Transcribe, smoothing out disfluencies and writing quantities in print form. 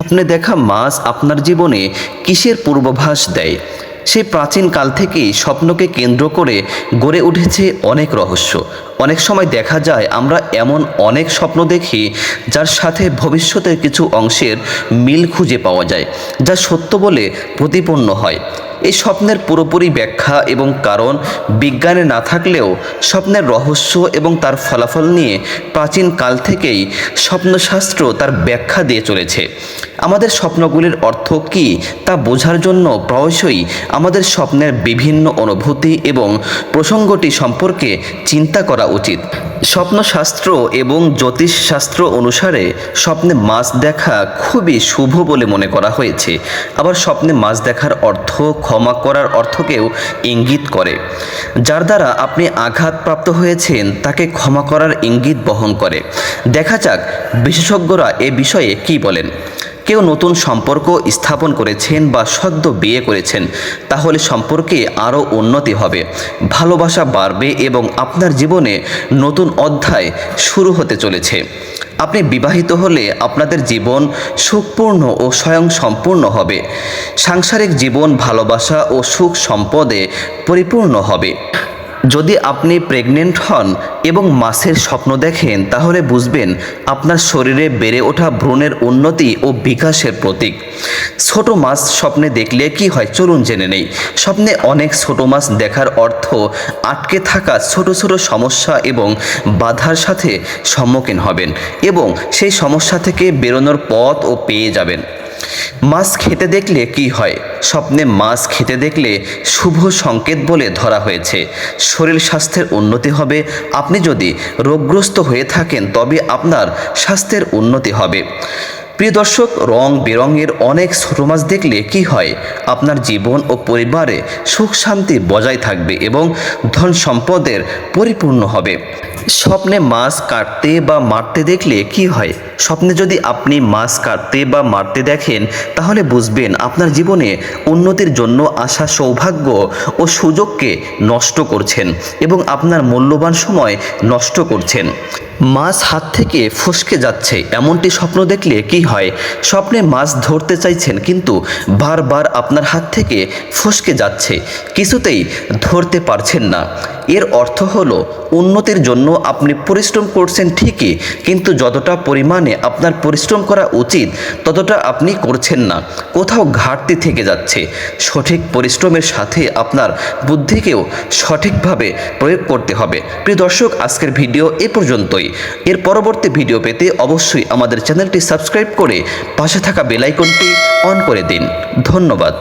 স্বপ্নে দেখা মাছ আপনার জীবনে কিসের পূর্বাভাস দেয়? সেই প্রাচীন কাল থেকেই স্বপ্নকে কেন্দ্র করে গড়ে উঠেছে অনেক রহস্য। অনেক সময় দেখা যায় আমরা এমন অনেক স্বপ্ন দেখি যার সাথে ভবিষ্যতের কিছু অংশের মিল খুঁজে পাওয়া যায়, যা সত্য বলে প্রতিপন্ন হয়। এই স্বপ্নের পুরোপুরি ব্যাখ্যা এবং কারণ বিজ্ঞানে না থাকলেও স্বপ্নের রহস্য এবং তার ফলাফল নিয়ে প্রাচীন কাল থেকেই স্বপ্নশাস্ত্র তার ব্যাখ্যা দিয়ে চলেছে। আমাদের স্বপ্নগুলির অর্থ কী তা বোঝার জন্য প্রায়শই আমাদের স্বপ্নের বিভিন্ন অনুভূতি এবং প্রসঙ্গটি সম্পর্কে চিন্তা করা উচিত। স্বপ্নশাস্ত্র এবং জ্যোতিষশাস্ত্র অনুসারে স্বপ্নে মাছ দেখা খুবই শুভ বলে মনে করা হয়েছে। আবার স্বপ্নে মাছ দেখার অর্থ ক্ষমা করার অর্থকেও ইঙ্গিত করে। যার দ্বারা আপনি আঘাতপ্রাপ্ত হয়েছেন তাকে ক্ষমা করার ইঙ্গিত বহন করে। দেখা যাক বিশেষজ্ঞরা এ বিষয়ে কী বলেন। কেউ নতুন সম্পর্ক স্থাপন করেছেন বা সদ্য বিয়ে করেছেন, তাহলে সম্পর্কে আরও উন্নতি হবে, ভালোবাসা বাড়বে এবং আপনার জীবনে নতুন অধ্যায় শুরু হতে চলেছে। আপনি বিবাহিত হলে আপনাদের জীবন সুখপূর্ণ ও স্বয়ংসম্পূর্ণ হবে। সাংসারিক জীবন ভালোবাসা ও সুখ সম্পদে পরিপূর্ণ হবে। যদি আপনি প্রেগনেন্ট হন এবং মাছের স্বপ্ন দেখেন, তাহলে বুঝবেন আপনার শরীরে বেড়ে ওঠা ভ্রূণের উন্নতি ও বিকাশের প্রতীক। ছোট মাছ স্বপ্নে দেখলে কি হয় চলুন জেনে নেই। স্বপ্নে অনেক ছোট মাছ দেখার অর্থ আটকে থাকা ছোট ছোট সমস্যা এবং বাধার সাথে সম্মুখীন হবেন এবং সেই সমস্যা থেকে বেরোনোর পথ ও পেয়ে যাবেন। মাছ খেতে দেখলে কি হয়? স্বপ্নে মাছ খেতে দেখলে শুভ সংকেত বলে ধরা হয়েছে। শরীর স্বাস্থ্যের উন্নতি হবে। আপনি যদি রোগগ্রস্ত হয়ে থাকেন তবে আপনার স্বাস্থ্যের উন্নতি হবে। প্রিয় দর্শক, রং বেরঙের অনেক ছোট মাছ দেখলে কি হয়? আপনার জীবন ও পরিবারে সুখ শান্তি বজায় থাকবে এবং ধন সম্পদের পরিপূর্ণ হবে। স্বপ্নে মাছ কাটতে বা মারতে দেখলে কি হয়? স্বপ্নে যদি আপনি মাছ কাটতে বা মারতে দেখেন, তাহলে বুঝবেন আপনার জীবনে উন্নতির জন্য আসা সৌভাগ্য ও সুযোগকে নষ্ট করছেন এবং আপনার মূল্যবান সময় নষ্ট করছেন। মাছ হাত থেকে ফসকে যাচ্ছে এমনটি স্বপ্ন দেখলে কি হয়? স্বপ্নে মাছ ধরতে চাইছেন কিন্তু বারবার আপনার হাত থেকে ফসকে যাচ্ছে, কিছুতেই ধরতে পারছেন না। এর অর্থ হলো উন্নতির জন্য আপনি পরিশ্রম করছেন ঠিকই, কিন্তু যতটা পরিমাণে আপনার পরিশ্রম করা উচিত ততটা আপনি করছেন না। কোথাও ঘাটতি থেকে যাচ্ছে। সঠিক পরিশ্রমের সাথে আপনার বুদ্ধিকেও সঠিকভাবে প্রয়োগ করতে হবে। প্রিয় দর্শক, আজকের ভিডিও এ পর্যন্তই। এর পরবর্তী ভিডিও পেতে অবশ্যই আমাদের চ্যানেলটি সাবস্ক্রাইব করে পাশে থাকা বেল আইকনটি অন করে দিন। ধন্যবাদ।